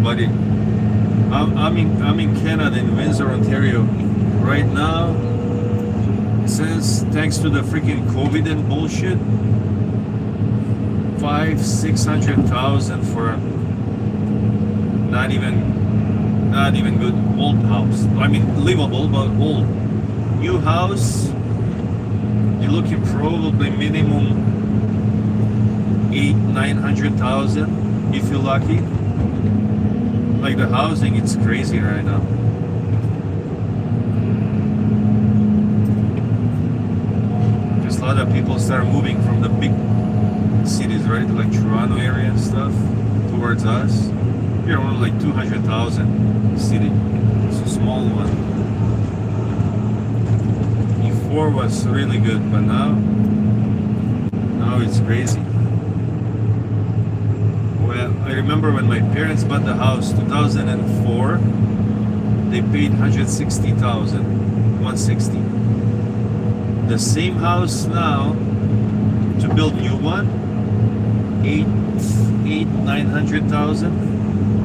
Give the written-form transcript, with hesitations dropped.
buddy. I'm in Canada, in Windsor, Ontario. Right now, it says thanks to the freaking COVID and bullshit, 600,000 for a not even good old house. I mean, livable but old. New house, you're looking probably minimum 900,000 if you're lucky. Like the housing, it's crazy right now. Because a lot of people start moving from the big cities, right? Like Toronto area and stuff, towards us. Here only like 200,000 city. It's a small one. Before was really good, but now it's crazy. Well, I remember when my parents bought the house 2004, they paid 160,000. The same house now, to build new one, 900,000.